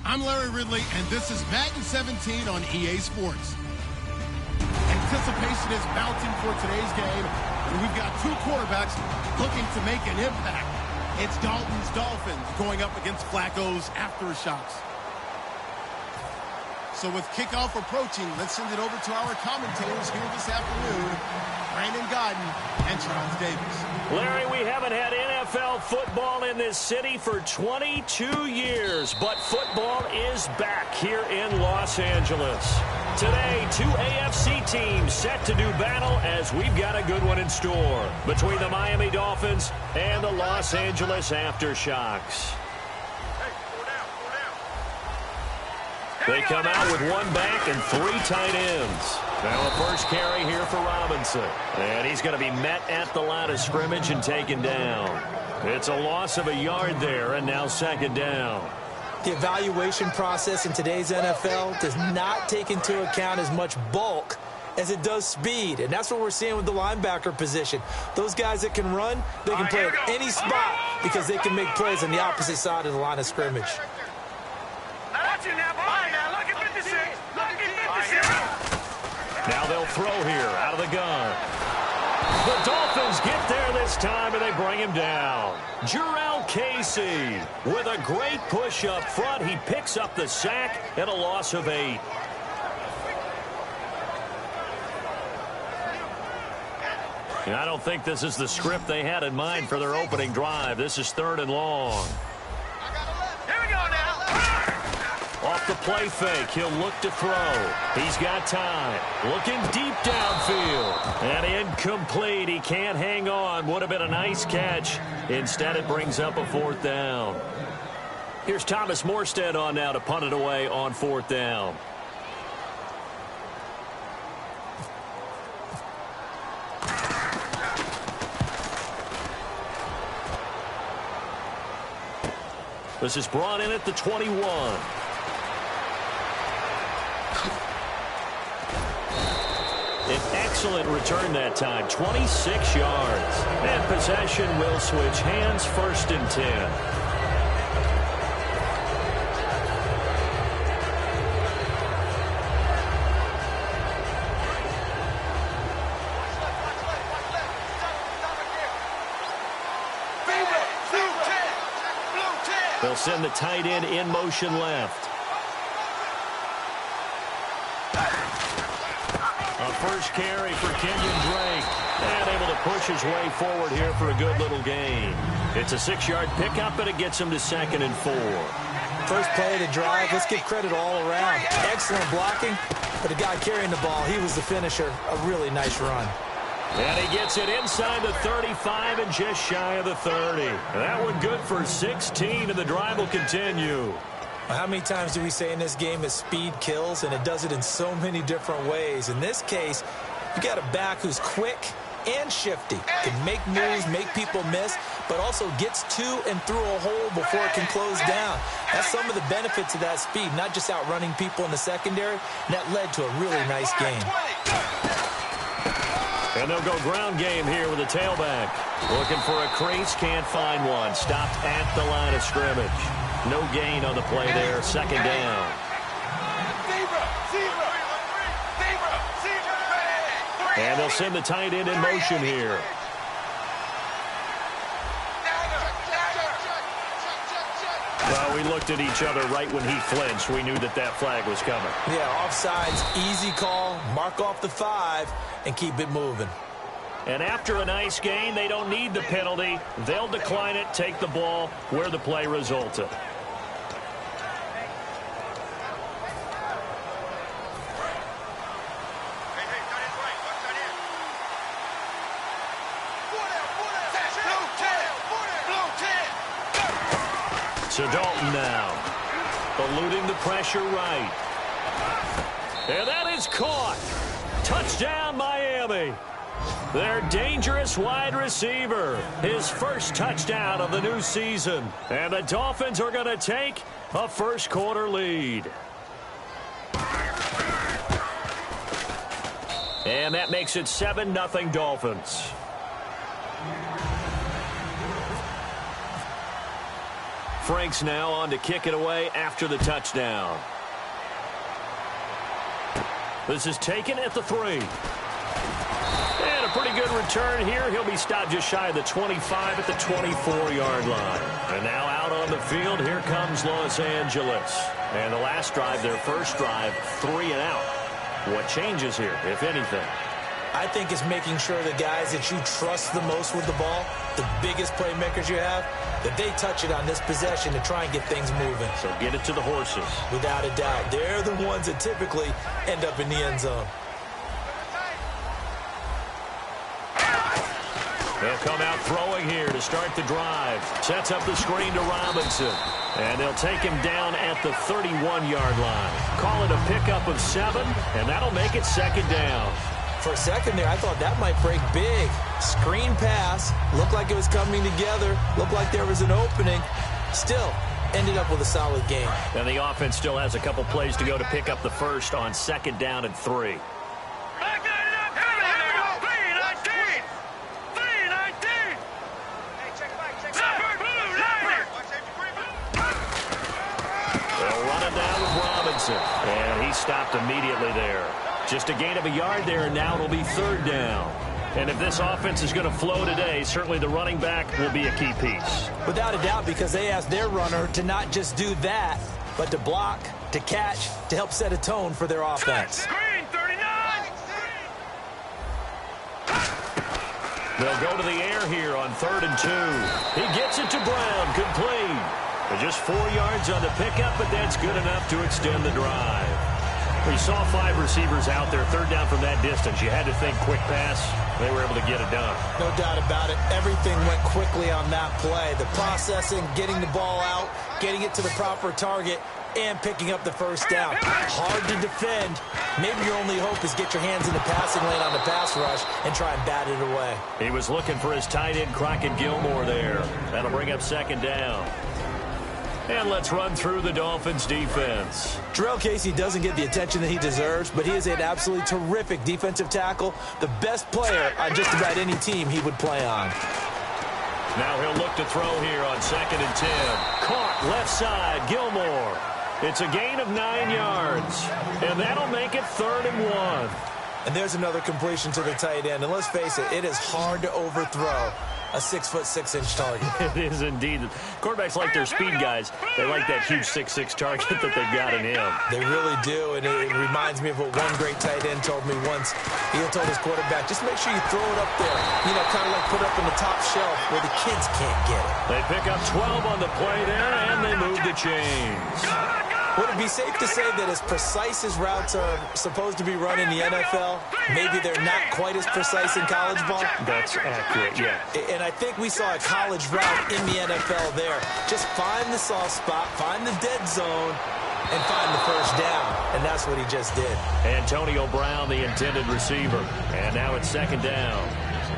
I'm Larry Ridley, and this is Madden 17 on EA Sports. Anticipation is mounting for today's game, and we've got two quarterbacks looking to make an impact. It's Dalton's Dolphins going up against Flacco's Aftershocks. So with kickoff approaching, let's send it over to our commentators here this afternoon, Brandon Godden and Charles Davis. Larry, we haven't had NFL football in this city for 22 years, but football is back here in Los Angeles. Today, two AFC teams set to do battle as we've got a good one in store between the Miami Dolphins and the Los Angeles Aftershocks. They come out with one back and three tight ends. Now a first carry here for Robinson. And he's going to be met at the line of scrimmage and taken down. It's a loss of a yard there, and now second down. The evaluation process in today's NFL does not take into account as much bulk as it does speed. And that's what we're seeing with the linebacker position. Those guys that can run, they can play at any spot because they can make plays on the opposite side of the line of scrimmage. Now they'll throw here out of the gun. The Dolphins get there this time, and they bring him down. Jurrell Casey with a great push up front. He picks up the sack and a loss of 8. And I don't think this is the script they had in mind for their opening drive. This is 3rd and long. Off the play fake, he'll look to throw. He's got time. Looking deep downfield. And incomplete. He can't hang on. Would have been a nice catch. Instead, it brings up a 4th down. Here's Thomas Morstead on now to punt it away on 4th down. This is brought in at the 21. An excellent return that time, 26 yards. And possession will switch hands, 1st and 10. They'll send the tight end in motion left. A first carry for Kenyon Drake. And able to push his way forward here for a good little gain. It's a 6-yard pickup, and it gets him to 2nd and 4. First play of the drive, let's give credit all around. Excellent blocking, but the guy carrying the ball, he was the finisher. A really nice run. And he gets it inside the 35 and just shy of the 30. That one good for 16, and the drive will continue. How many times do we say in this game that speed kills, and it does it in so many different ways? In this case, you got a back who's quick and shifty, can make moves, make people miss, but also gets to and through a hole before it can close down. That's some of the benefits of that speed, not just outrunning people in the secondary. And that led to a really nice game. And they'll go ground game here with a tailback. Looking for a crease, can't find one. Stopped at the line of scrimmage. No gain on the play there, 2nd down. And they'll send the tight end in motion here. Well, we looked at each other right when he flinched. We knew that that flag was coming. Yeah, offsides, easy call, mark off the 5, and keep it moving. And after a nice gain, they don't need the penalty. They'll decline it, take the ball where the play resulted. So Dalton now, eluding the pressure right. And that is caught. Touchdown, Miami. Their dangerous wide receiver. His first touchdown of the new season. And the Dolphins are going to take a first-quarter lead. And that makes it 7-0 Dolphins. Franks now on to kick it away after the touchdown. This is taken at the 3. And a pretty good return here. He'll be stopped just shy of the 25 at the 24-yard line. And now out on the field, here comes Los Angeles. And the last drive, their first drive, 3 and out. What changes here, if anything? I think it's making sure the guys that you trust the most with the ball, the biggest playmakers you have, that they touch it on this possession to try and get things moving. So get it to the horses. Without a doubt. They're the ones that typically end up in the end zone. They'll come out throwing here to start the drive. Sets up the screen to Robinson. And they'll take him down at the 31-yard line. Call it a pickup of 7, and that'll make it second down. For a second there, I thought that might break big. Screen pass. Looked like it was coming together. Looked like there was an opening. Still, ended up with a solid game. And the offense still has a couple plays to go to pick up the first on second down and 3. They'll run it down with Robinson. And he stopped immediately there. Just a gain of a yard there, and now it'll be third down. And if this offense is going to flow today, certainly the running back will be a key piece. Without a doubt, because they asked their runner to not just do that, but to block, to catch, to help set a tone for their offense. They'll go to the air here on 3rd and 2. He gets it to Brown, complete. Just 4 yards on the pickup, but that's good enough to extend the drive. We saw 5 receivers out there, third down from that distance. You had to think quick pass. They were able to get it done. No doubt about it. Everything went quickly on that play. The processing, getting the ball out, getting it to the proper target, and picking up the first down. Hard to defend. Maybe your only hope is get your hands in the passing lane on the pass rush and try and bat it away. He was looking for his tight end, Crockett Gilmore, there. That'll bring up second down. And let's run through the Dolphins' defense. Jarrell Casey doesn't get the attention that he deserves, but he is an absolutely terrific defensive tackle, the best player on just about any team he would play on. Now he'll look to throw here on 2nd and 10. Caught left side, Gilmore. It's a gain of 9 yards, and that'll make it 3rd and 1. And there's another completion to the tight end, and let's face it, it is hard to overthrow a 6'6" target. It is indeed. Quarterbacks like their speed guys. They like that huge 6'6" target that they've got in him. They really do, and it reminds me of what one great tight end told me once. He told his quarterback, just make sure you throw it up there. You know, kind of like put it up on the top shelf where the kids can't get it. They pick up 12 on the play there, and they move the chains. Would it be safe to say that as precise as routes are supposed to be run in the NFL, maybe they're not quite as precise in college ball? That's accurate, yeah. And I think we saw a college route in the NFL there. Just find the soft spot, find the dead zone, and find the first down. And that's what he just did. Antonio Brown, the intended receiver. And now it's second down.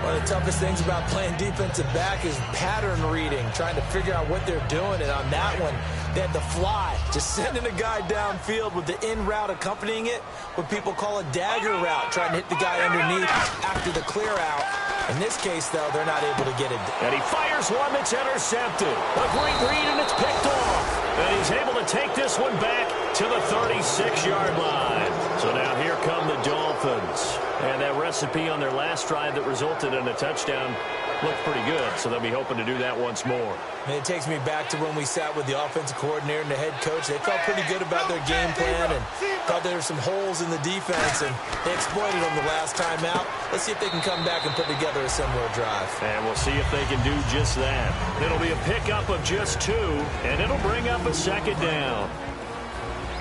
One of the toughest things about playing defensive back is pattern reading, trying to figure out what they're doing. And on that one, they had the fly, just sending a guy downfield with the in route accompanying it, what people call a dagger route, trying to hit the guy underneath after the clear out. In this case, though, they're not able to get it. And he fires one that's intercepted. A great read, and it's picked off. And he's able to take this one back to the 36-yard line. So now here come the Dolphins. And that recipe on their last drive that resulted in a touchdown looked pretty good, so they'll be hoping to do that once more. And it takes me back to when we sat with the offensive coordinator and the head coach. They felt pretty good about their game plan and thought there were some holes in the defense, and they exploited them the last time out. Let's see if they can come back and put together a similar drive. And we'll see if they can do just that. It'll be a pickup of just 2, and it'll bring up a second down.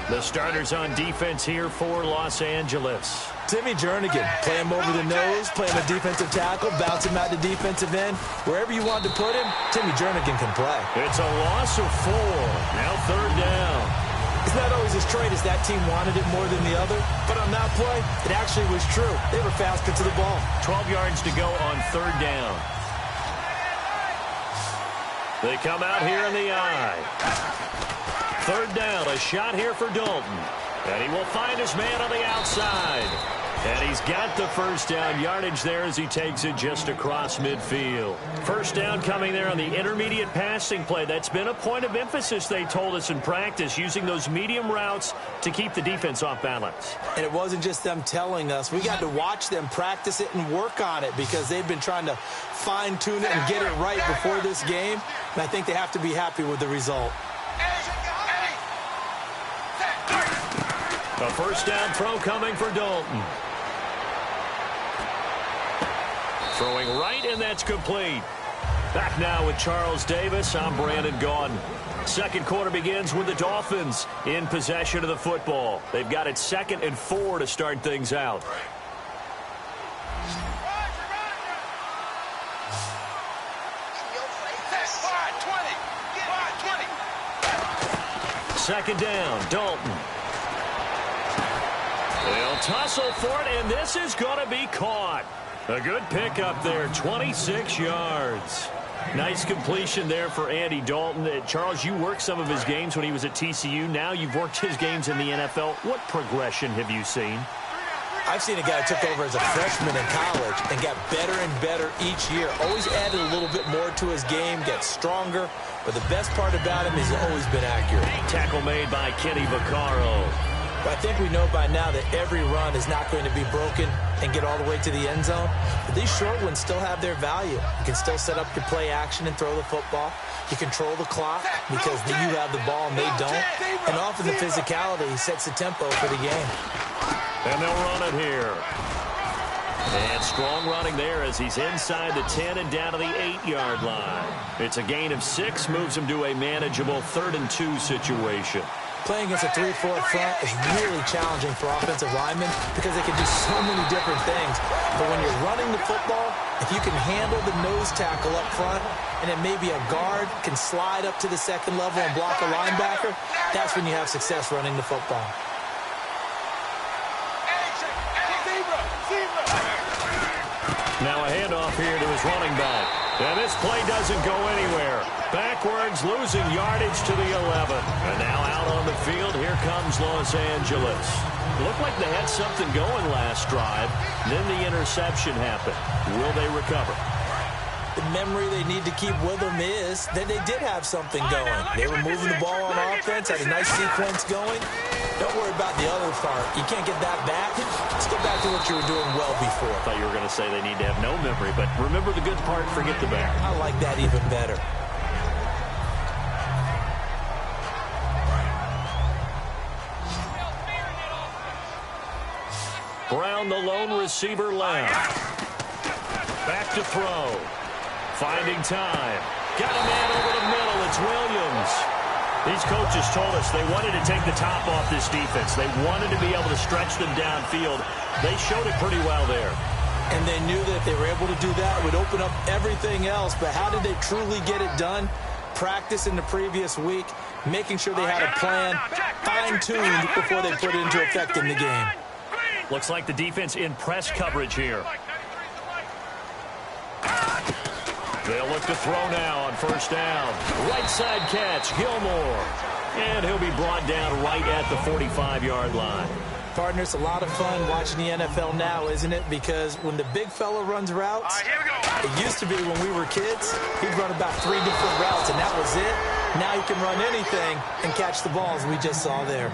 The starters on defense here for Los Angeles. Timmy Jernigan, play him over the nose, play him a defensive tackle, bounce him out to defensive end. Wherever you want to put him, Timmy Jernigan can play. It's a loss of 4. Now third down. It's not always as straight as that team wanted it more than the other, but on that play, it actually was true. They were faster to the ball. 12 yards to go on third down. They come out here in the eye. Third down, a shot here for Dalton. And he will find his man on the outside. And he's got the first down yardage there as he takes it just across midfield. First down coming there on the intermediate passing play. That's been a point of emphasis, they told us in practice, using those medium routes to keep the defense off balance. And it wasn't just them telling us. We got to watch them practice it and work on it because they've been trying to fine-tune it and get it right before this game. And I think they have to be happy with the result. A first down throw coming for Dalton. Throwing right, and that's complete. Back now with Charles Davis. I'm Brandon Gaudin. Second quarter begins with the Dolphins in possession of the football. They've got it 2nd and 4 to start things out. Second down, Dalton. They'll tussle for it, and this is going to be caught. A good pickup there, 26 yards. Nice completion there for Andy Dalton. Charles, you worked some of his games when he was at TCU. Now you've worked his games in the NFL. What progression have you seen? I've seen a guy who took over as a freshman in college and got better and better each year. Always added a little bit more to his game, gets stronger. But the best part about him is he's always been accurate. Tackle made by Kenny Vaccaro. But I think we know by now that every run is not going to be broken and get all the way to the end zone. But these short ones still have their value. You can still set up your play action and throw the football. You control the clock because you have the ball and they don't. And often the physicality sets the tempo for the game. And they'll run it here. And strong running there as he's inside the 10 and down to the 8-yard line. It's a gain of 6, moves him to a manageable 3rd and 2 situation. Playing against a 3-4 front is really challenging for offensive linemen because they can do so many different things. But when you're running the football, if you can handle the nose tackle up front and then maybe a guard can slide up to the 2nd level and block a linebacker, that's when you have success running the football. Now a handoff here to his running back. And this play doesn't go anywhere. Backwards, losing yardage to the 11. And now out on the field, here comes Los Angeles. Looked like they had something going last drive. Then the interception happened. Will they recover? The memory they need to keep with them is that they did have something going. They were moving the ball on offense, had a nice sequence going. Don't worry about the other part. You can't get that back. Let's get back to what you were doing well before. I thought you were going to say they need to have no memory, but remember the good part, forget the bad. I like that even better. Brown, the lone receiver left. Back to throw. Finding time. Got a man over the middle. It's Williams. These coaches told us they wanted to take the top off this defense. They wanted to be able to stretch them downfield. They showed it pretty well there. And they knew that if they were able to do that, it would open up everything else. But how did they truly get it done? Practice in the previous week, making sure they had a plan, fine-tuned before they put it into effect in the game. Looks like the defense in press coverage here. They'll look to throw now on first down. Right side catch, Gilmore. And he'll be brought down right at the 45-yard line. Partner, it's a lot of fun watching the NFL now, isn't it? Because when the big fella runs routes, it used to be when we were kids, he'd run about 3 different routes, and that was it. Now he can run anything and catch the balls we just saw there.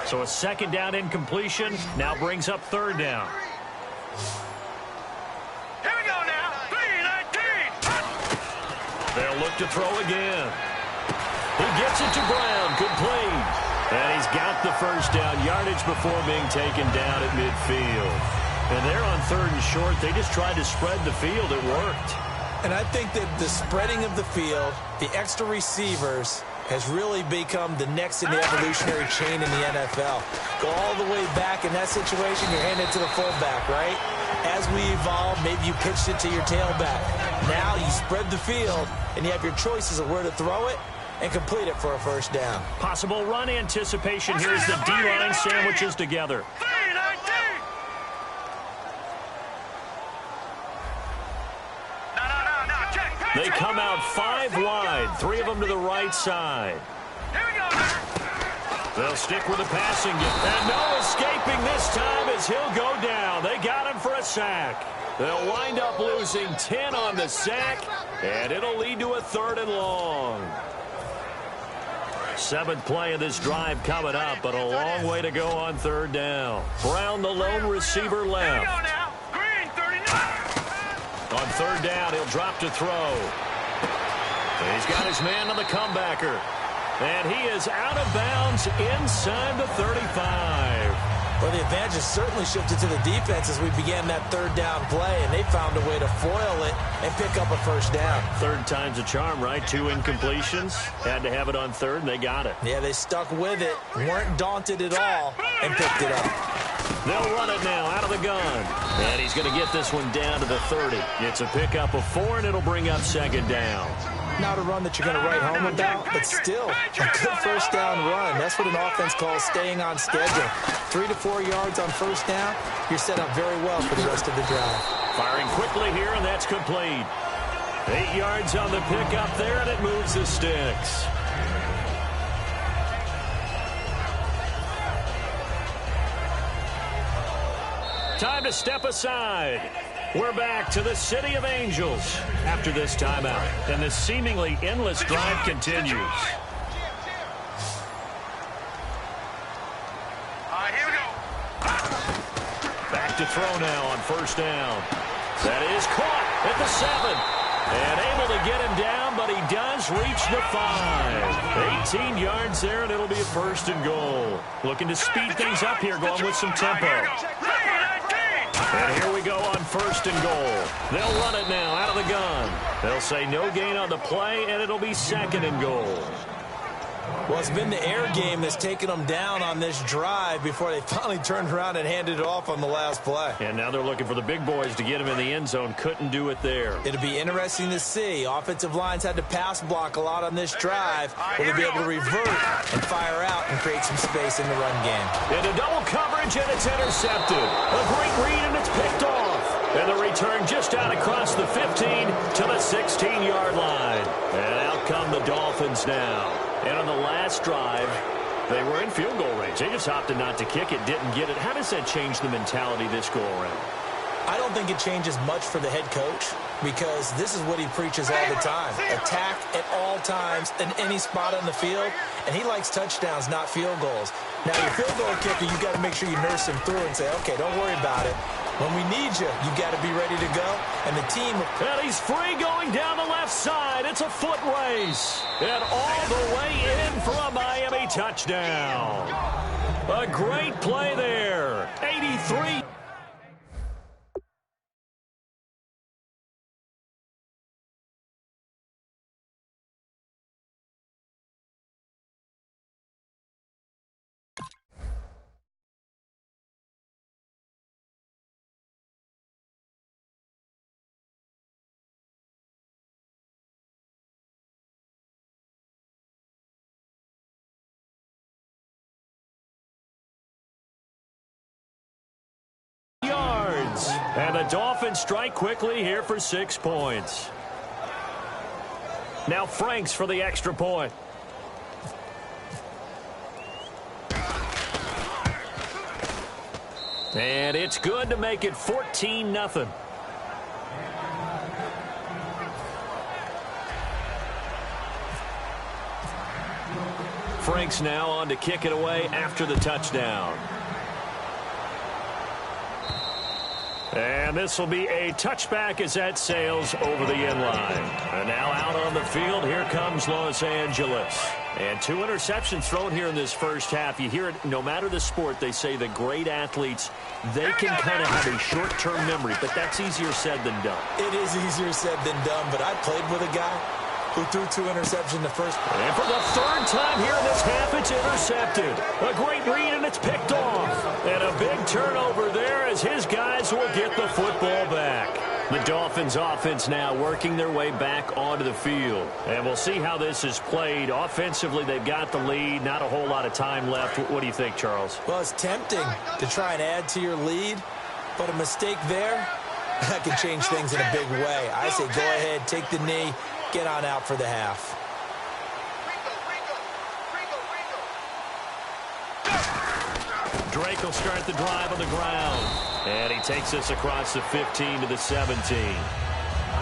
So a second down incompletion now brings up third down. Here we go now. 3-19. They'll look to throw again. He gets it to Brown. Complete. And he's got the first down yardage before being taken down at midfield. And they're on 3rd and short. They just tried to spread the field. It worked. And I think that the spreading of the field, the extra receivers, has really become the next in the evolutionary chain in the NFL. Go all the way back in that situation, you're handing it to the fullback, right? As we evolve, maybe you pitched it to your tailback. Now you spread the field, and you have your choices of where to throw it and complete it for a first down. Possible run anticipation here as the D-line sandwiches together. 3-19. No. They come out 5 wide, 3 of them to the right side. Here we go now. They'll stick with the passing game. And no escaping this time as he'll go down. They got him for a sack. They'll wind up losing 10 on the sack, and it'll lead to a 3rd and long. 7th play of this drive coming up, but a long way to go on 3rd down. Brown, the lone receiver, Here we left. go now. Green, 39. On 3rd down, he'll drop to throw. He's got his man on the comebacker. And he is out of bounds inside the 35. Well, the advantage has certainly shifted to the defense as we began that 3rd down play, and they found a way to foil it and pick up a 1st down. 3rd time's a charm, right? 2 incompletions. Had to have it on 3rd, and they got it. Yeah, they stuck with it, weren't daunted at all, and picked it up. They'll run it now out of the gun. And he's going to get this one down to the 30. It's a pickup of 4, and it'll bring up 2nd down. Not a run that you're going to write home about, but still a good 1st down run. That's what an offense calls staying on schedule. 3 to 4 yards on 1st down, you're set up very well for the rest of the drive. Firing quickly here, and that's complete. 8 yards on the pickup there, and it moves the sticks. Time to step aside. We're back to the City of Angels after this timeout, and this seemingly endless drive continues. Here we go. Back to throw now on 1st down. That is caught at the 7. And able to get him down, but he does reach the 5. 18 yards there, and it'll be a 1st and goal. Looking to speed things up here, going with some tempo. And here we go on 1st and goal. They'll run it now out of the gun. They'll say no gain on the play, and it'll be 2nd and goal. Well, it's been the air game that's taken them down on this drive before they finally turned around and handed it off on the last play. And now they're looking for the big boys to get him in the end zone. Couldn't do it there. It'll be interesting to see. Offensive lines had to pass block a lot on this drive. Will they be able to revert and fire out and create some space in the run game? Into double coverage, and it's intercepted. A great read, and it's picked off. And the return just out across the 15 to the 16-yard line. And out come the Dolphins now. And on the last drive, they were in field goal range. They just opted not to kick it, didn't get it. How does that change the mentality this go-around? I don't think it changes much for the head coach because this is what he preaches all the time. Attack at all times in any spot on the field, and he likes touchdowns, not field goals. Now, your field goal kicker, you've got to make sure you nurse him through and say, okay, don't worry about it. When we need you, you've got to be ready to go. And the team... And he's free going down the left side. It's a foot race. And all the way in for a Miami touchdown. A great play there. 83. And the Dolphins strike quickly here for 6 points. Now Franks for the extra point. And it's good to make it 14-0. Franks now on to kick it away after the touchdown. And this will be a touchback as that sails over the end line. And now out on the field, here comes Los Angeles. And 2 interceptions thrown here in this first half. You hear it, no matter the sport, they say the great athletes, they can kind of have a short-term memory, but that's easier said than done. It is easier said than done, but I played with a guy who threw 2 interceptions the first. And for the 3rd time here in this half, it's intercepted. A great read, and it's picked off. And a big turnover there as his guys will get the football back. The Dolphins offense now working their way back onto the field. And we'll see how this is played. Offensively, they've got the lead. Not a whole lot of time left. What do you think, Charles? Well, it's tempting to try and add to your lead, but a mistake there That can change things in a big way. I say go ahead, take the knee, get on out for the half. Drake will start the drive on the ground. And he takes us across the 15 to the 17.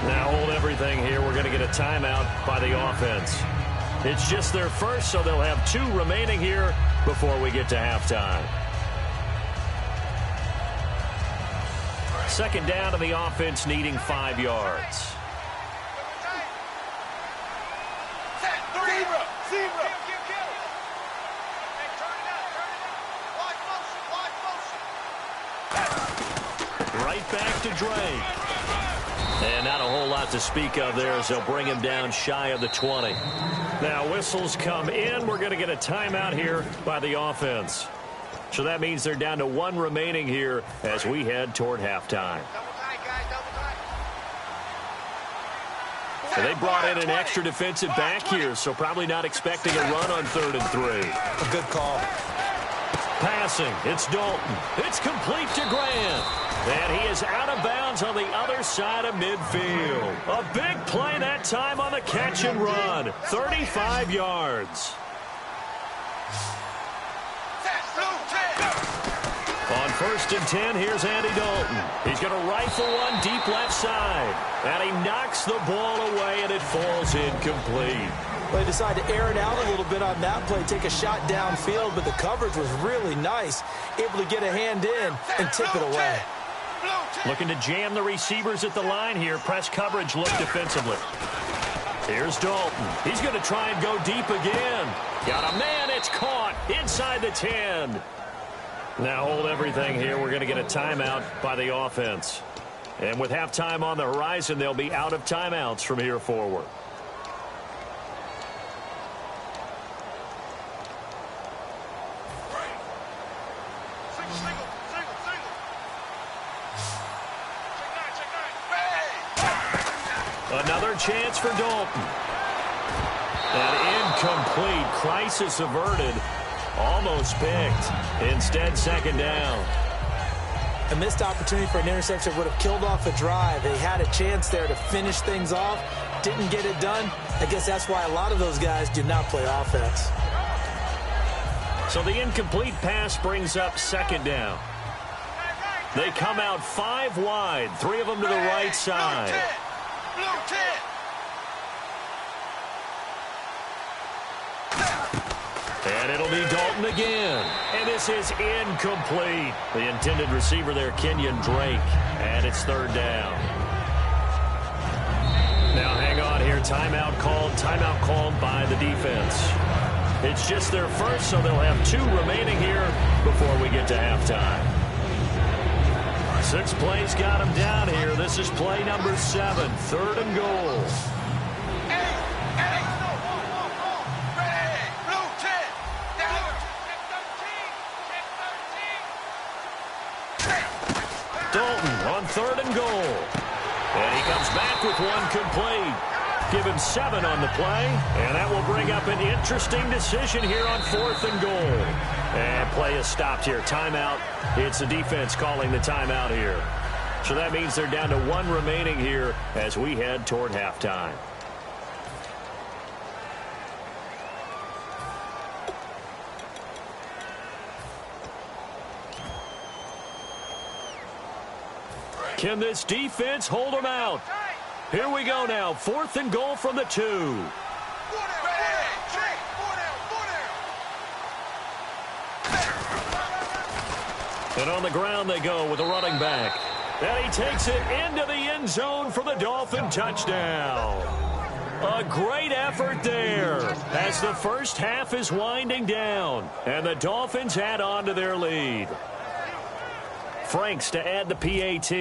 Now hold everything here. We're going to get a timeout by the offense. It's just their first, so they'll have 2 remaining here before we get to halftime. Second down to the offense, needing 5 yards. Right back to Drake. And not a whole lot to speak of there as they'll bring him down shy of the 20. Now whistles come in. We're going to get a timeout here by the offense. So that means they're down to 1 remaining here as we head toward halftime. And they brought in an extra defensive back here, so probably not expecting a run on 3rd and 3. A good call. Passing, it's Dalton. It's complete to Grant. And he is out of bounds on the other side of midfield. A big play that time on the catch and run. 35 yards. On 1st and 10, here's Andy Dalton. He's going to rifle one deep left side. And he knocks the ball away, and it falls incomplete. They decided to air it out a little bit on that play, take a shot downfield, but the coverage was really nice. Able to get a hand in and tip it away. Looking to jam the receivers at the line here. Press coverage look defensively. Here's Dalton. He's going to try and go deep again. Got a man. It's caught inside the 10. Now hold everything here. We're going to get a timeout by the offense. And with halftime on the horizon, they'll be out of timeouts from here forward. Another chance for Dalton. An incomplete. Crisis averted. Almost picked. Instead, 2nd down. A missed opportunity for an interception would have killed off a drive. They had a chance there to finish things off. Didn't get it done. I guess that's why a lot of those guys do not play offense. So the incomplete pass brings up 2nd down. They come out 5 wide. 3 of them to the right side. And it'll be Dalton again. And this is incomplete. The intended receiver there, Kenyon Drake. And it's 3rd down. Now hang on here. Timeout called by the defense. It's just their first, so they'll have 2 remaining here before we get to halftime. 6 plays got them down here. This is play number 7, 3rd and goal. Dalton on 3rd and goal. And he comes back with 1 complete. Give him 7 on the play. And that will bring up an interesting decision here on 4th and goal. And play is stopped here. Timeout. It's the defense calling the timeout here. So that means they're down to 1 remaining here as we head toward halftime. Can this defense hold them out? Here we go now. 4th and goal from the 2. And on the ground they go with a running back. And he takes it into the end zone for the Dolphin touchdown. A great effort there as the first half is winding down. And the Dolphins add on to their lead. Franks to add the PAT.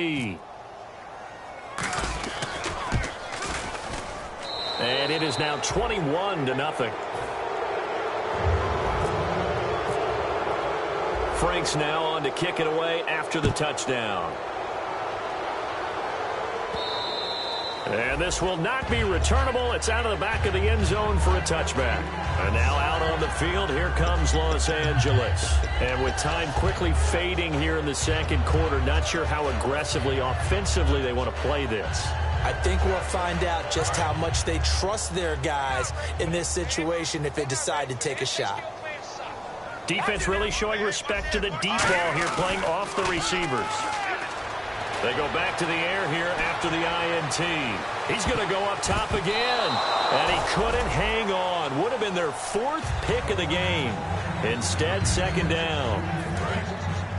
And it is now 21-0. Franks now on to kick it away after the touchdown. And this will not be returnable. It's out of the back of the end zone for a touchback. And now out on the field, here comes Los Angeles. And with time quickly fading here in the second quarter, not sure how aggressively, offensively they want to play this. I think we'll find out just how much they trust their guys in this situation if they decide to take a shot. Defense really showing respect to the deep ball here, playing off the receivers. They go back to the air here after the INT. He's going to go up top again. And he couldn't hang on. Would have been their fourth pick of the game. Instead, second down.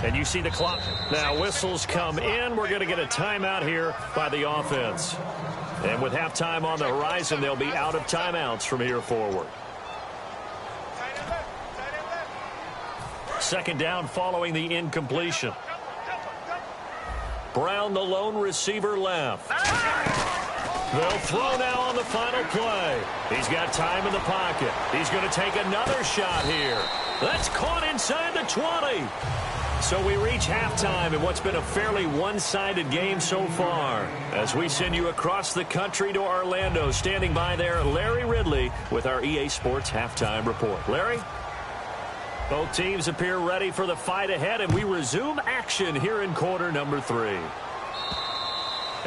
And you see the clock. Now whistles come in. We're going to get a timeout here by the offense. And with halftime on the horizon, they'll be out of timeouts from here forward. Second down following the incompletion. Brown, the lone receiver, left. They'll throw now on the final play. He's got time in the pocket. He's going to take another shot here. That's caught inside the 20. So we reach halftime in what's been a fairly one-sided game so far. As we send you across the country to Orlando, standing by there, Larry Ridley with our EA Sports Halftime Report. Larry? Both teams appear ready for the fight ahead, and we resume action here in quarter number 3.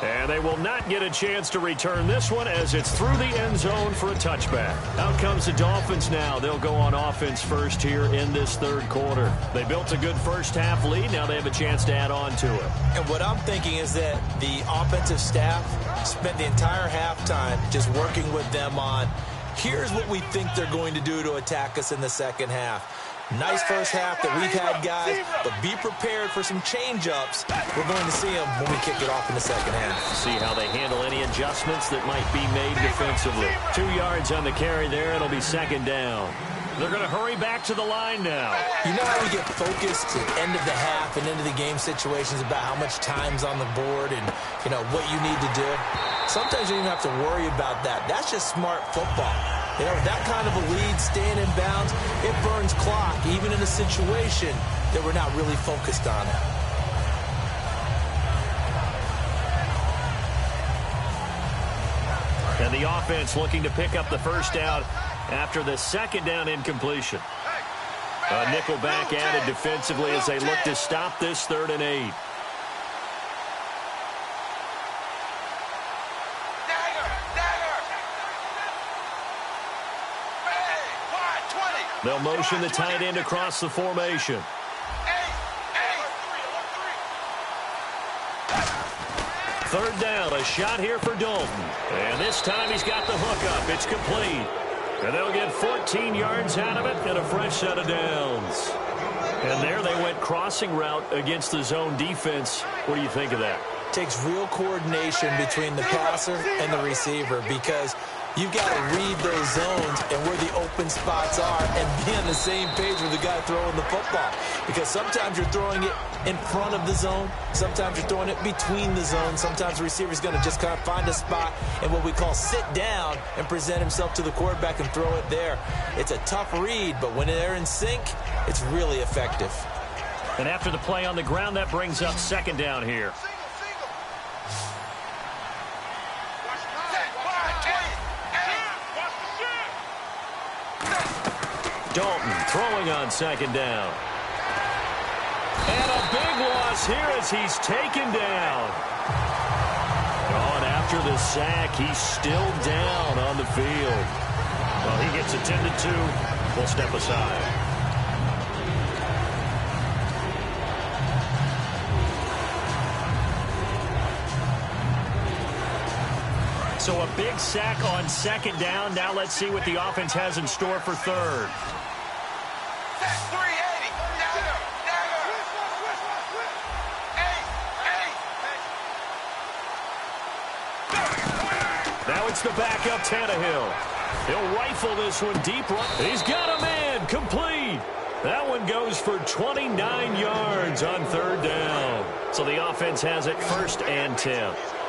And they will not get a chance to return this one as it's through the end zone for a touchback. Out comes the Dolphins now. They'll go on offense first here in this third quarter. They built a good first half lead. Now they have a chance to add on to it. And what I'm thinking is that the offensive staff spent the entire halftime just working with them on, here's what we think they're going to do to attack us in the second half. Nice first half that we've had, guys, but be prepared for some change-ups. We're going to see them when we kick it off in the second half. See how they handle any adjustments that might be made defensively. 2 yards on the carry there. It'll be second down. They're going to hurry back to the line now. You know how we get focused at the end of the half and into the game situations about how much time's on the board and, you know, what you need to do? Sometimes you don't even have to worry about that. That's just smart football. You know, that kind of a lead, staying in bounds, it burns clock, even in a situation that we're not really focused on it. And the offense looking to pick up the first down after the second down incompletion. A nickel back added defensively as they look to stop this 3rd and 8. They'll motion the tight end across the formation. Third down, a shot here for Dalton. And this time he's got the hook up. It's complete. And they'll get 14 yards out of it and a fresh set of downs. And there they went crossing route against the zone defense. What do you think of that? Takes real coordination between the passer and the receiver because you've got to read those zones and where the open spots are and be on the same page with the guy throwing the football. Because sometimes you're throwing it in front of the zone. Sometimes you're throwing it between the zones. Sometimes the receiver's going to just kind of find a spot and what we call sit down and present himself to the quarterback and throw it there. It's a tough read, but when they're in sync, it's really effective. And after the play on the ground, that brings up second down here. Dalton throwing on second down. And a big loss here as he's taken down. Oh, and after the sack, he's still down on the field. Well, he gets attended to. We'll step aside. So a big sack on second down. Now let's see what the offense has in store for third. Now it's the backup Tannehill. He'll rifle this one deep. He's got a man. Complete. That one goes for 29 yards on third down. So the offense has it 1st and 10.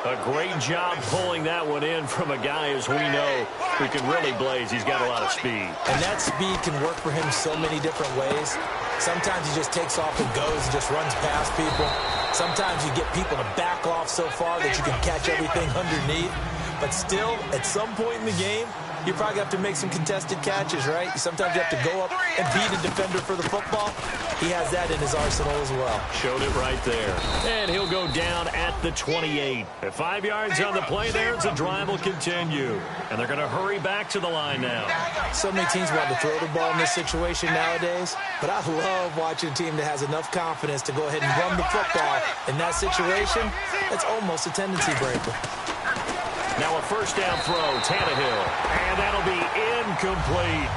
A great job pulling that one in from a guy, as we know, who can really blaze. He's got a lot of speed. And that speed can work for him so many different ways. Sometimes he just takes off and goes and just runs past people. Sometimes you get people to back off so far that you can catch everything underneath. But still, at some point in the game, you probably have to make some contested catches, right? Sometimes you have to go up and beat a defender for the football. He has that in his arsenal as well. Showed it right there. And he'll go down at the 28. At 5 yards on the play there, the drive will continue. And they're going to hurry back to the line now. So many teams want to throw the ball in this situation nowadays, but I love watching a team that has enough confidence to go ahead and run the football. In that situation, it's almost a tendency breaker. Now a first down throw, Tannehill, and that'll be incomplete.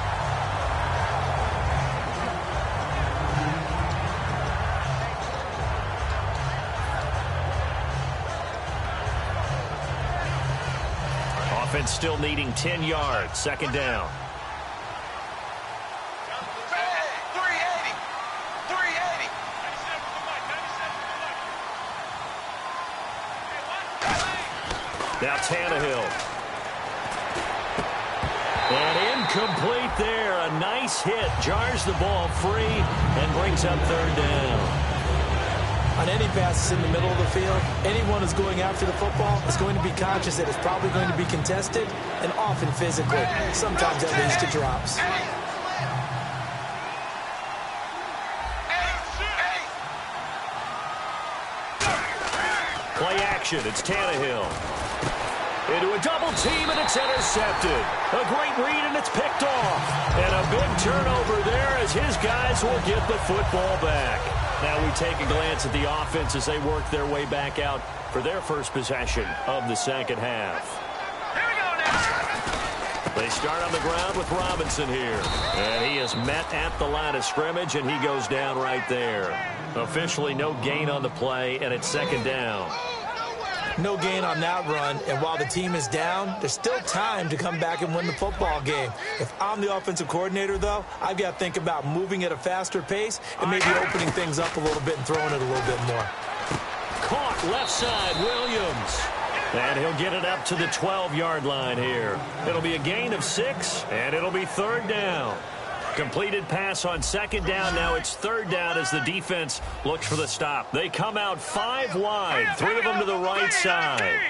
Offense still needing 10 yards, second down. Now Tannehill. And incomplete there. A nice hit. Jars the ball free and brings up third down. On any passes in the middle of the field, anyone who's going after the football is going to be conscious that it's probably going to be contested and often physically. Sometimes that leads to drops. Play action. It's Tannehill. Into a double team, and it's intercepted. A great read, and it's picked off. And a big turnover there as his guys will get the football back. Now we take a glance at the offense as they work their way back out for their first possession of the second half. Here we go now. They start on the ground with Robinson here. And he is met at the line of scrimmage, and he goes down right there. Officially no gain on the play, and it's second down. No gain on that run, and while the team is down, there's still time to come back and win the football game. If I'm the offensive coordinator, though, I've got to think about moving at a faster pace and maybe opening things up a little bit and throwing it a little bit more. Caught left side, Williams. And he'll get it up to the 12-yard line here. It'll be a gain of 6, and it'll be third down. Completed pass on second down. Now it's third down as the defense looks for the stop. They come out 5 wide, 3 of them to the right side.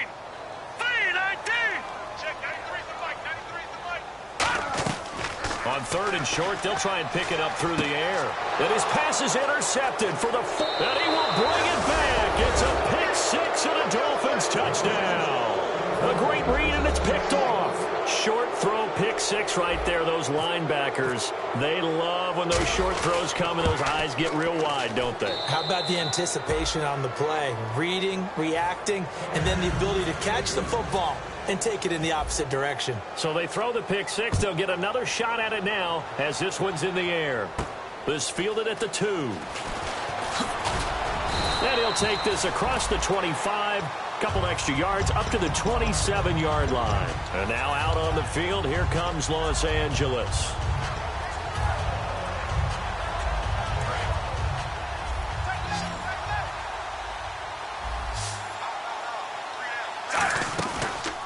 On third and short, they'll try and pick it up through the air. And his pass is intercepted for the and he will bring it back. It's a pick 6 and a Dolphins touchdown. A great read, and it's picked off. Short throw, pick 6 right there. Those linebackers, they love when those short throws come and those eyes get real wide, don't they? How about the anticipation on the play? Reading, reacting, and then the ability to catch the football and take it in the opposite direction. So they throw the pick 6. They'll get another shot at it now as this one's in the air. This fielded at the 2. And he'll take this across the 25. Couple extra yards up to the 27-yard line. And now out on the field, here comes Los Angeles.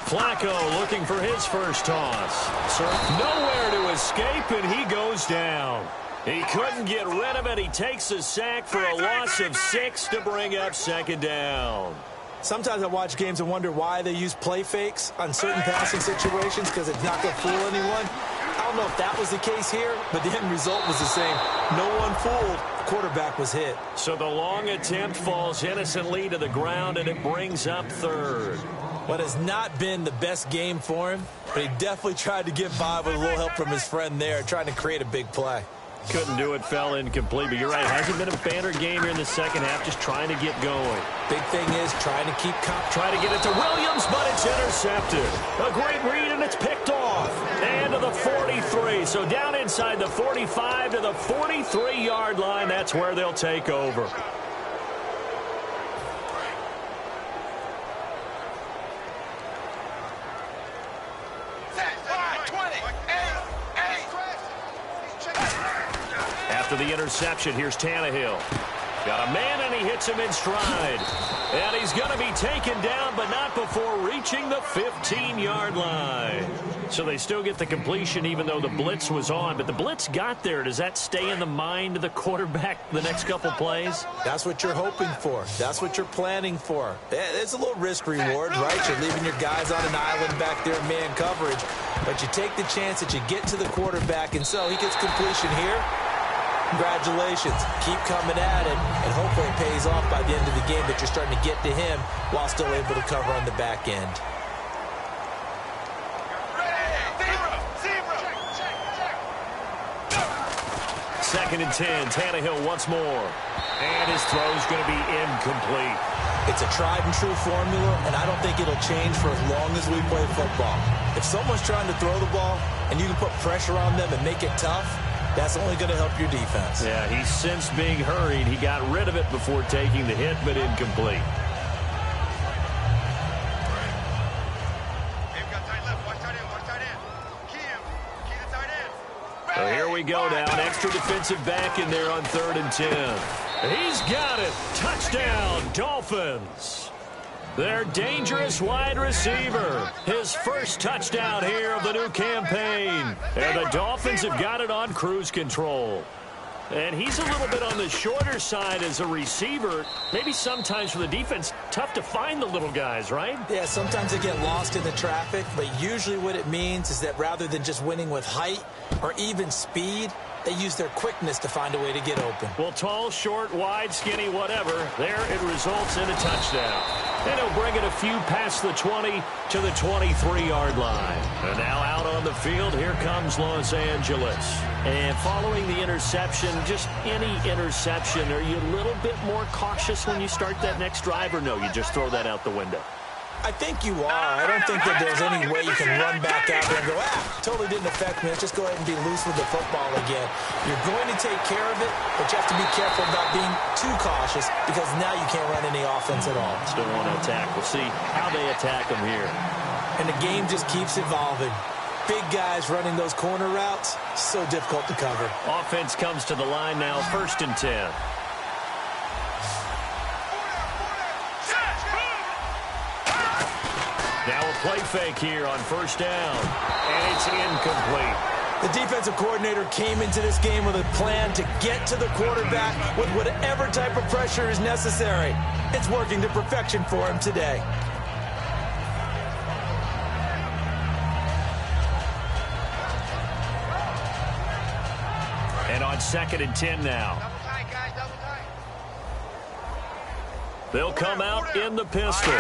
Flacco looking for his first toss. Nowhere to escape, and he goes down. He couldn't get rid of it. He takes a sack for a loss of 6 to bring up second down. Sometimes I watch games and wonder why they use play fakes on certain passing situations because it's not going to fool anyone. I don't know if that was the case here, but the end result was the same. No one fooled. The quarterback was hit. So the long attempt falls innocently to the ground, and it brings up third. What has not been the best game for him, but he definitely tried to get by with a little help from his friend there, trying to create a big play. Couldn't do it, fell incomplete, but you're right. Hasn't been a banner game here in the second half, just trying to get going. Big thing is trying to keep trying to get it to Williams, but it's intercepted. A great read, and it's picked off. And to the 43. So down inside the 45 to the 43-yard line. That's where they'll take over. After the interception, here's Tannehill. Got a man, and he hits him in stride. And he's going to be taken down, but not before reaching the 15-yard line. So they still get the completion, even though the blitz was on. But the blitz got there. Does that stay in the mind of the quarterback the next couple plays? That's what you're hoping for. That's what you're planning for. It's a little risk-reward, right? You're leaving your guys on an island back there in man coverage. But you take the chance that you get to the quarterback, and so he gets completion here. Congratulations. Keep coming at it, and hopefully it pays off by the end of the game that you're starting to get to him while still able to cover on the back end. Second and 10, Tannehill once more. And his throw's going to be incomplete. It's a tried-and-true formula, and I don't think it'll change for as long as we play football. If someone's trying to throw the ball and you can put pressure on them and make it tough, that's only going to help your defense. Yeah, he's since being hurried. He got rid of it before taking the hit, but incomplete. So here we go now. An extra defensive back in there on 3rd and 10. He's got it. Touchdown, Dolphins. Their dangerous wide receiver. His first touchdown here of the new campaign. And the Dolphins have got it on cruise control. And he's a little bit on the shorter side as a receiver. Maybe sometimes for the defense, tough to find the little guys, right? Yeah, sometimes they get lost in the traffic, but usually what it means is that rather than just winning with height or even speed, they use their quickness to find a way to get open. Well, tall, short, wide, skinny, whatever, there it results in a touchdown. And he'll bring it a few past the 20 to the 23-yard line. And now out on the field, here comes Los Angeles. And following the interception, just any interception, are you a little bit more cautious when you start that next drive, or no, you just throw that out the window? I think you are. I don't think that there's any way you can run back out there and go, totally didn't affect me. Let's just go ahead and be loose with the football again. You're going to take care of it, but you have to be careful about being too cautious because now you can't run any offense at all. Still want to attack. We'll see how they attack them here. And the game just keeps evolving. Big guys running those corner routes, so difficult to cover. Offense comes to the line now, 1st and 10. Now a play fake here on 1st down, and it's incomplete. The defensive coordinator came into this game with a plan to get to the quarterback with whatever type of pressure is necessary. It's working to perfection for him today. And on 2nd and 10 now. They'll come out in the pistol.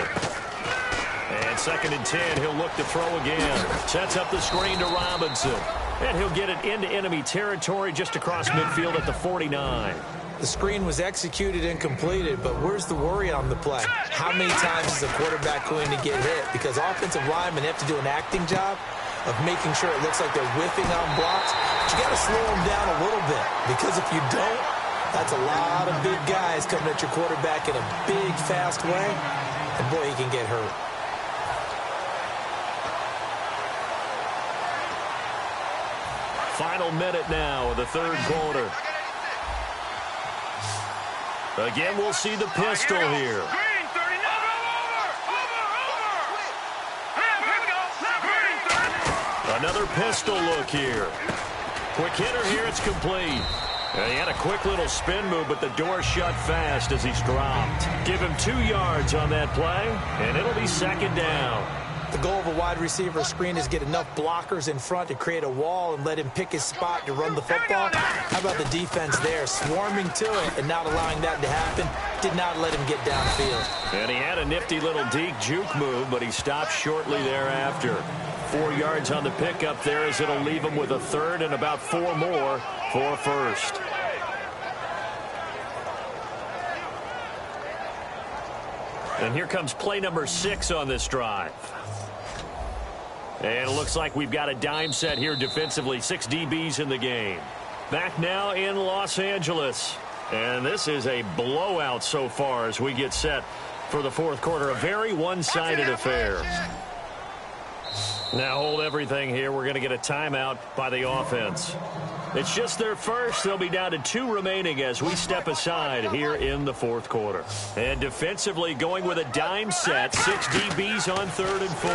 And 2nd and 10, he'll look to throw again. Sets up the screen to Robinson. And he'll get it into enemy territory just across midfield at the 49. The screen was executed and completed, but where's the worry on the play? How many times is a quarterback going to get hit? Because offensive linemen have to do an acting job of making sure it looks like they're whiffing on blocks. But you got to slow them down a little bit, because if you don't, that's a lot of big guys coming at your quarterback in a big, fast way. And boy, he can get hurt. Final minute now of the 3rd quarter. Again, we'll see the pistol here. Another pistol look here. Quick hitter here, it's complete. He had a quick little spin move, but the door shut fast as he's dropped. Give him 2 yards on that play, and it'll be 2nd down. The goal of a wide receiver screen is get enough blockers in front to create a wall and let him pick his spot to run the football. How about the defense there, swarming to it and not allowing that to happen? Did not let him get downfield. And he had a nifty little deke juke move, but he stopped shortly thereafter. 4 yards on the pickup there as it'll leave him with a 3rd and about 4 more for 1st. And here comes play number 6 on this drive. And it looks like we've got a dime set here defensively. 6 DBs in the game. Back now in Los Angeles. And this is a blowout so far as we get set for the 4th quarter. A very one-sided affair. Now hold everything here. We're going to get a timeout by the offense. It's just their first. They'll be down to 2 remaining as we step aside here in the fourth quarter. And defensively going with a dime set. 6 DBs on 3rd and 4.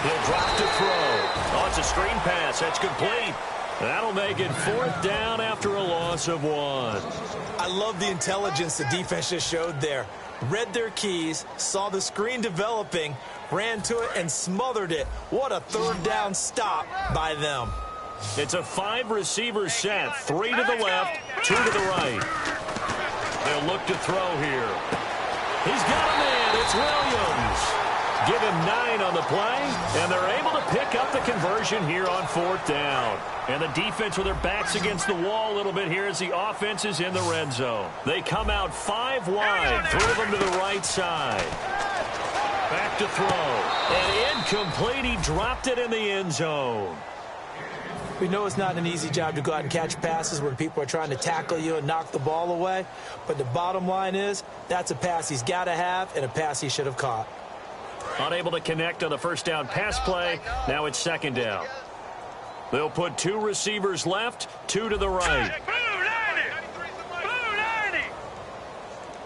He'll drop to throw. Oh, it's a screen pass. That's complete. That'll make it 4th down after a loss of 1. I love the intelligence the defense just showed there. Read their keys, saw the screen developing, ran to it, and smothered it. What a 3rd down stop by them. It's a 5-receiver set. 3 to the left, 2 to the right. They'll look to throw here. He's got a man. It's Williams. Give him 9 on the play, and they're able to pick up the conversion here on 4th down. And the defense with their backs against the wall a little bit here as the offense is in the red zone. They come out 5 wide, 3 of them to the right side. Back to throw. And incomplete. He dropped it in the end zone. We know it's not an easy job to go out and catch passes when people are trying to tackle you and knock the ball away. But the bottom line is, that's a pass he's got to have and a pass he should have caught. Unable to connect on the first down pass play. Now it's 2nd down. They'll put 2 receivers left, 2 to the right. Blue 90! Blue 90!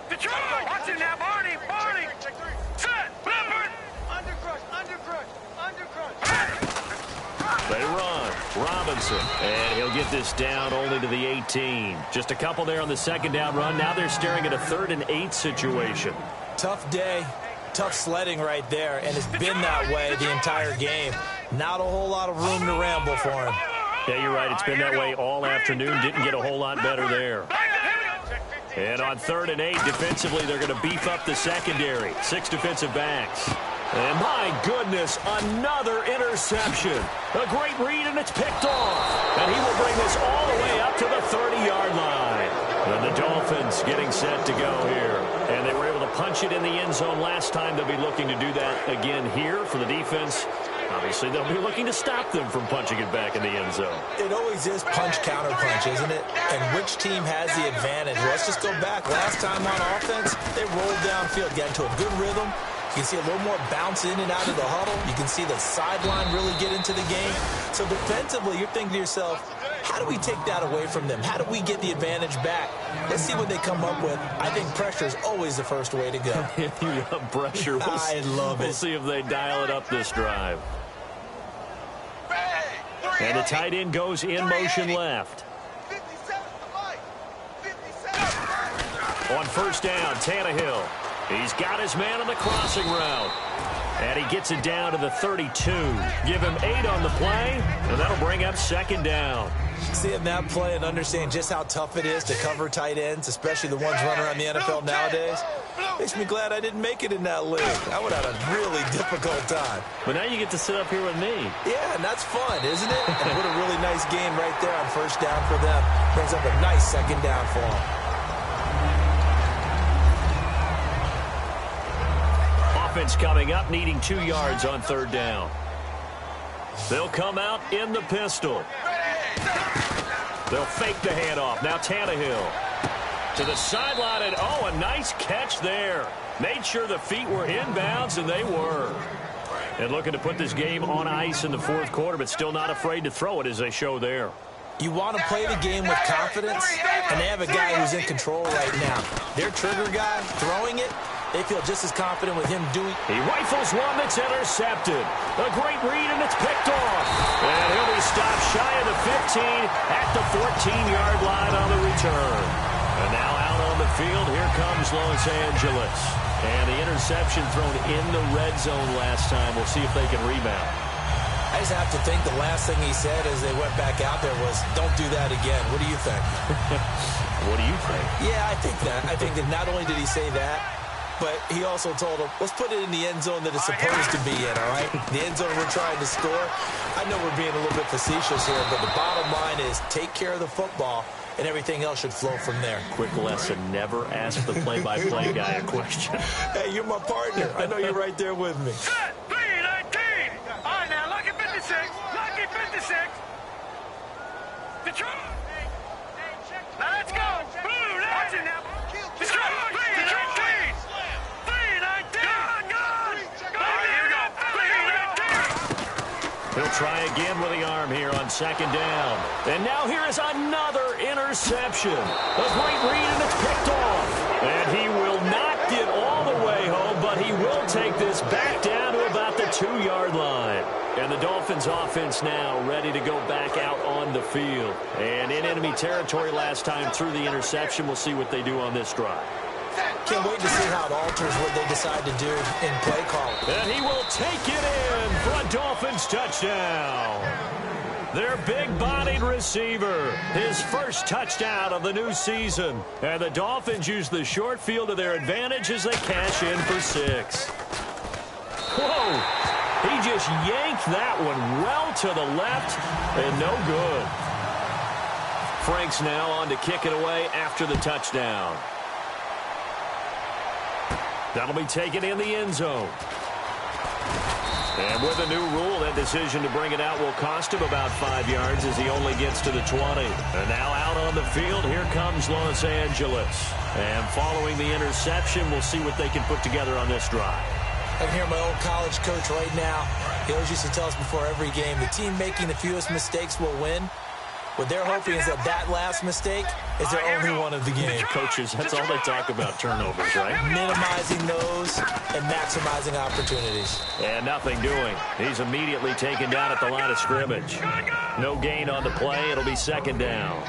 Detroit! Watch it now, Barney! Barney! Set! Leopard! They run. Robinson. And he'll get this down only to the 18. Just a couple there on the 2nd down run. Now they're staring at a 3rd and 8 situation. Tough day. Tough sledding right there, and it's been that way the entire game. Not a whole lot of room to ramble for him. Yeah, you're right. It's been that way all afternoon. Didn't get a whole lot better there. And on 3rd and 8, defensively, they're going to beef up the secondary. 6 defensive backs. And my goodness, another interception. A great read, and it's picked off. And he will bring this all the way up to the 30-yard line. And the Dolphins getting set to go here. And they were able to punch it in the end zone last time. They'll be looking to do that again here for the defense. Obviously, they'll be looking to stop them from punching it back in the end zone. It always is punch-counter-punch, isn't it? And which team has the advantage? Let's just go back. Last time on offense, they rolled downfield, got into a good rhythm. You can see a little more bounce in and out of the huddle. You can see the sideline really get into the game. So defensively, you're thinking to yourself, how do we take that away from them? How do we get the advantage back? Let's see what they come up with. I think pressure is always the first way to go. You love pressure. I love it. We'll see if they dial it up this drive. And the tight end goes in motion left. On 1st down, Tannehill. He's got his man on the crossing route. And he gets it down to the 32. Give him 8 on the play, and that'll bring up 2nd down. Seeing that play and understand just how tough it is to cover tight ends, especially the ones running around the NFL nowadays, makes me glad I didn't make it in that league. I would have had a really difficult time. But now you get to sit up here with me. Yeah, and that's fun, isn't it? And what a really nice game right there on 1st down for them. Brings up a nice 2nd down for them. Offense coming up, needing 2 yards on 3rd down. They'll come out in the pistol. They'll fake the handoff. Now Tannehill to the sideline, and oh, a nice catch there. Made sure the feet were inbounds, and they were. And looking to put this game on ice in the 4th quarter, but still not afraid to throw it as they show there. You want to play the game with confidence, and they have a guy who's in control right now. Their trigger guy throwing it, they feel just as confident with him doing. He rifles one that's intercepted. A great read, and it's picked off. And he'll be stopped shy of the 15 at the 14-yard line on the return. And now out on the field, here comes Los Angeles. And the interception thrown in the red zone last time. We'll see if they can rebound. I just have to think the last thing he said as they went back out there was, don't do that again. What do you think? What do you think? Yeah, I think that. I think that not only did he say that, but he also told him, let's put it in the end zone that it's supposed to be in, all right? The end zone we're trying to score. I know we're being a little bit facetious here, but the bottom line is take care of the football, and everything else should flow from there. Quick lesson, never ask the play-by-play guy a question. Hey, you're my partner. I know you're right there with me. Set! 3-19! All right, now, lucky 56. Lucky 56. Detroit! Now, let's go. Blue, watch it now. Detroit! 3-19! 3-19! Gone! Here we go. 3-19! He'll try again with the arm here on on second down. And now here is another interception. A great read, and it's picked off. And he will not get all the way home, but he will take this back down to about the 2-yard line. And the Dolphins offense now ready to go back out on the field. And in enemy territory last time through the interception. We'll see what they do on this drive. Can't wait to see how it alters what they decide to do in play call. And he will take it in for a Dolphins touchdown. Their big-bodied receiver, his first touchdown of the new season. And the Dolphins use the short field to their advantage as they cash in for 6. Whoa! He just yanked that one well to the left, and no good. Frank's now on to kick it away after the touchdown. That'll be taken in the end zone. And with a new rule, that decision to bring it out will cost him about 5 yards as he only gets to the 20. And now out on the field, here comes Los Angeles. And following the interception, we'll see what they can put together on this drive. I can hear my old college coach right now. He always used to tell us before every game, the team making the fewest mistakes will win. What they're hoping is that that last mistake is their only one of the game. Coaches, that's all they talk about, turnovers, right? Minimizing those and maximizing opportunities. And nothing doing. He's immediately taken down at the line of scrimmage. No gain on the play. It'll be second down.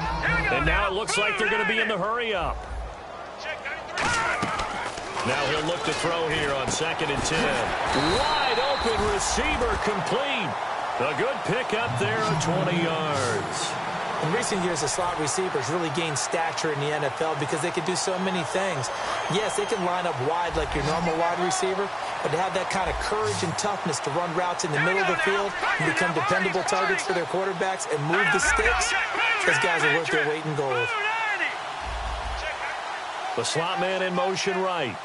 And now it looks like they're going to be in the hurry-up. Now he'll look to throw here on 2nd and 10. Wide open receiver complete. A good pickup there of 20 yards. In recent years, the slot receivers really gained stature in the NFL because they can do so many things. Yes, they can line up wide like your normal wide receiver, but to have that kind of courage and toughness to run routes in the middle of the field and become dependable targets for their quarterbacks and move the sticks, those guys are worth their weight in gold. The slot man in motion right.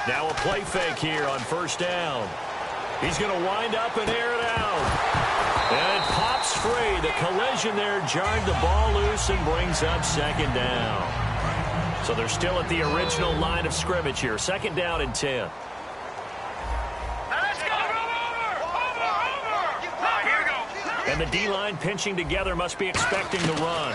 Now a play fake here on first down. He's going to wind up and air it out. And it pops free. The collision there jarred the ball loose and brings up second down. So they're still at the original line of scrimmage here. 2nd down and 10. Let's go. Here we go. And the D-line pinching together must be expecting the run.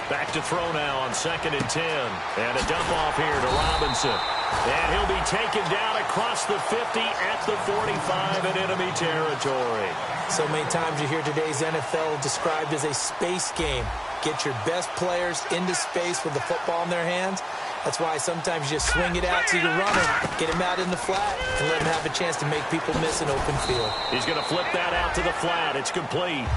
Back to throw now on 2nd and 10. And a dump off here to Robinson. And he'll be taken down across the 50 at the 45 in enemy territory. So many times you hear today's NFL described as a space game. Get your best players into space with the football in their hands. That's why sometimes you just swing it out to your runner, get him out in the flat, and let him have a chance to make people miss an open field. He's going to flip that out to the flat. It's complete.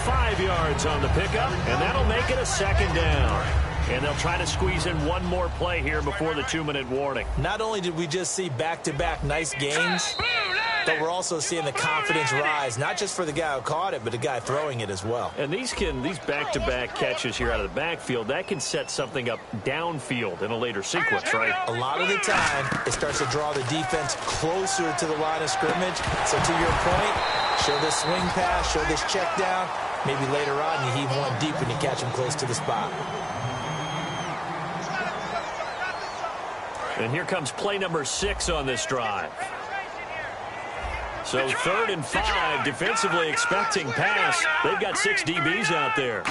5 yards on the pickup, and that'll make it a 2nd down. And they'll try to squeeze in one more play here before the 2-minute warning. Not only did we just see back-to-back nice gains, but we're also seeing the confidence rise, not just for the guy who caught it, but the guy throwing it as well. And these back-to-back catches here out of the backfield, that can set something up downfield in a later sequence, right? A lot of the time, it starts to draw the defense closer to the line of scrimmage. So to your point, show this swing pass, show this check down. Maybe later on you heave one deep when you catch him close to the spot. And here comes play number 6 on this drive. So 3rd and 5, defensively expecting pass. They've got 6 DBs out there.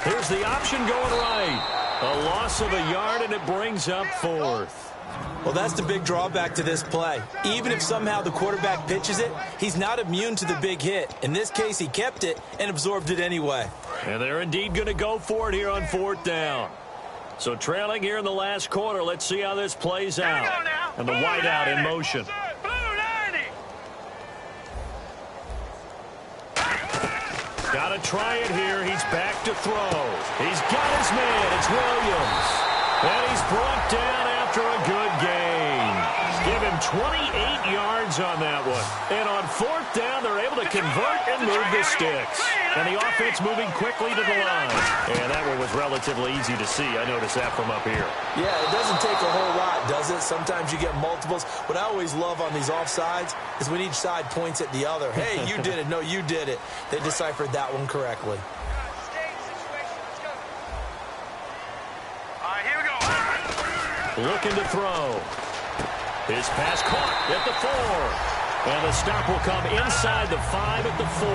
Here's the option going right. A loss of a yard, and it brings up 4th. Well, that's the big drawback to this play. Even if somehow the quarterback pitches it, he's not immune to the big hit. In this case, he kept it and absorbed it anyway. And they're indeed going to go for it here on 4th down. So trailing here in the last quarter, let's see how this plays out. And the wideout in motion. Got to try it here. He's back to throw. He's got his man. It's Williams. And he's brought down after a good gain. Give him 28 yards on that one. And on 4th down, they're able to convert and move the sticks. And the offense moving quickly to the line. And that one was relatively easy to see. I noticed that from up here. Yeah, it doesn't take a whole lot, does it? Sometimes you get multiples. What I always love on these offsides is when each side points at the other. Hey, you did it. No, you did it. They deciphered that one correctly. looking to throw. His pass caught at the 4. And the stop will come inside the 5 at the 4.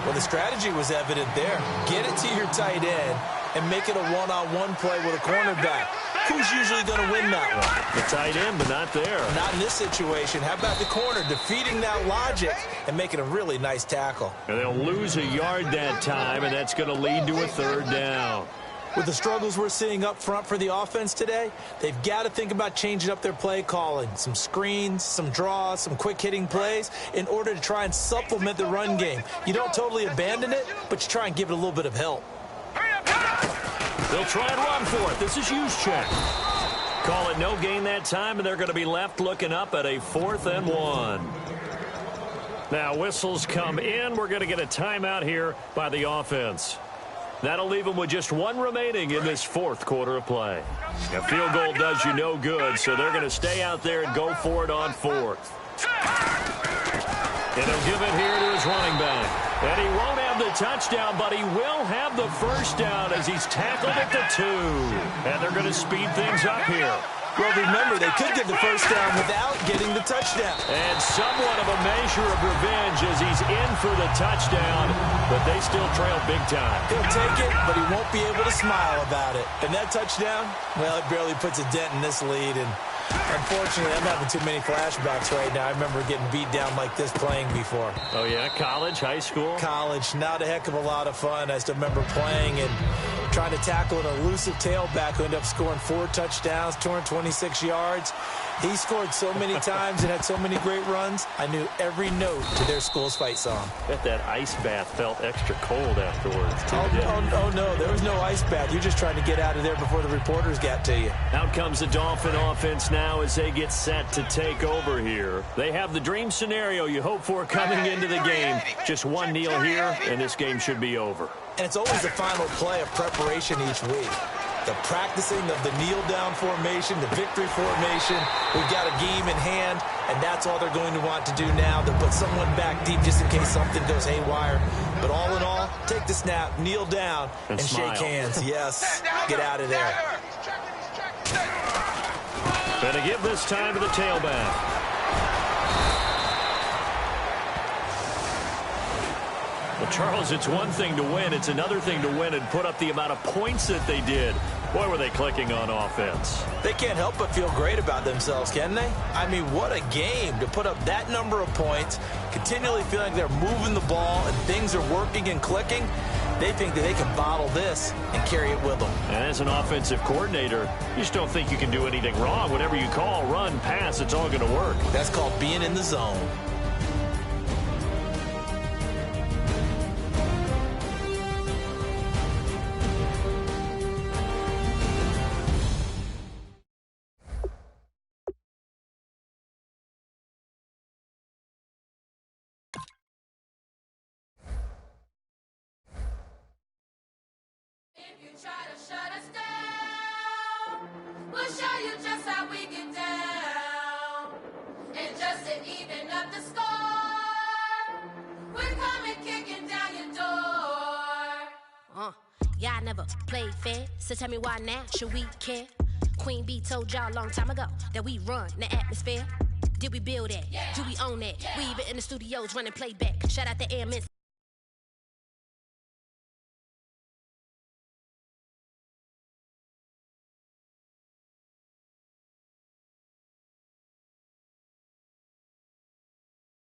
Well, the strategy was evident there. Get it to your tight end and make it a one-on-one play with a cornerback. Who's usually going to win that one? The tight end, but not there. Not in this situation. How about the corner defeating that logic and making a really nice tackle? And they'll lose a yard that time, and that's going to lead to a 3rd down. With the struggles we're seeing up front for the offense today, they've got to think about changing up their play calling. Some screens, some draws, some quick-hitting plays in order to try and supplement the run game. You don't totally abandon it, but you try and give it a little bit of help. They'll try and run for it. This is Juszczyk. Call it no gain that time, and they're going to be left looking up at a 4th and 1. Now, whistles come in. We're going to get a timeout here by the offense. That'll leave them with just 1 remaining in this 4th quarter of play. A field goal does you no good, so they're going to stay out there and go for it on 4th. And he'll give it here to his running back. And he won't have the touchdown, but he will have the 1st down as he's tackled at the 2. And they're going to speed things up here. Well, remember, they could get the 1st down without getting the touchdown. And somewhat of a measure of revenge as he's in for the touchdown, but they still trail big time. He'll take it, but he won't be able to smile about it. And that touchdown, well, it barely puts a dent in this lead. And unfortunately, I'm having too many flashbacks right now. I remember getting beat down like this playing before. Oh, yeah? College, high school? College. Not a heck of a lot of fun. I still remember playing and trying to tackle an elusive tailback who ended up scoring 4 touchdowns, 226 yards. He scored so many times and had so many great runs, I knew every note to their school's fight song. Bet that ice bath felt extra cold afterwards, too. Oh, no, there was no ice bath. You're just trying to get out of there before the reporters got to you. Out comes the Dolphin offense now as they get set to take over here. They have the dream scenario you hope for coming into the game. Just 1 kneel here, and this game should be over. And it's always the final play of preparation each week. The practicing of the kneel-down formation, the victory formation. We've got a game in hand, and that's all they're going to want to do now. They'll put someone back deep just in case something goes haywire. But all in all, take the snap, kneel down, and shake hands. Yes, get out of there. Gonna give this time to the tailback. Well, Charles, it's one thing to win. It's another thing to win and put up the amount of points that they did. Boy, were they clicking on offense. They can't help but feel great about themselves, can they? I mean, what a game to put up that number of points, continually feeling like they're moving the ball and things are working and clicking. They think that they can bottle this and carry it with them. And as an offensive coordinator, you just don't think you can do anything wrong. Whatever you call, run, pass, it's all going to work. That's called being in the zone. Try to shut us down. We'll show you just how we get down. And just to even up the score, we're coming kicking down your door. Y'all never played fair, so tell me why now should we care? Queen Bee told y'all a long time ago that we run the atmosphere. Did we build that? Yeah. Do we own that? Yeah. We even in the studios running playback. Shout out to Airmen.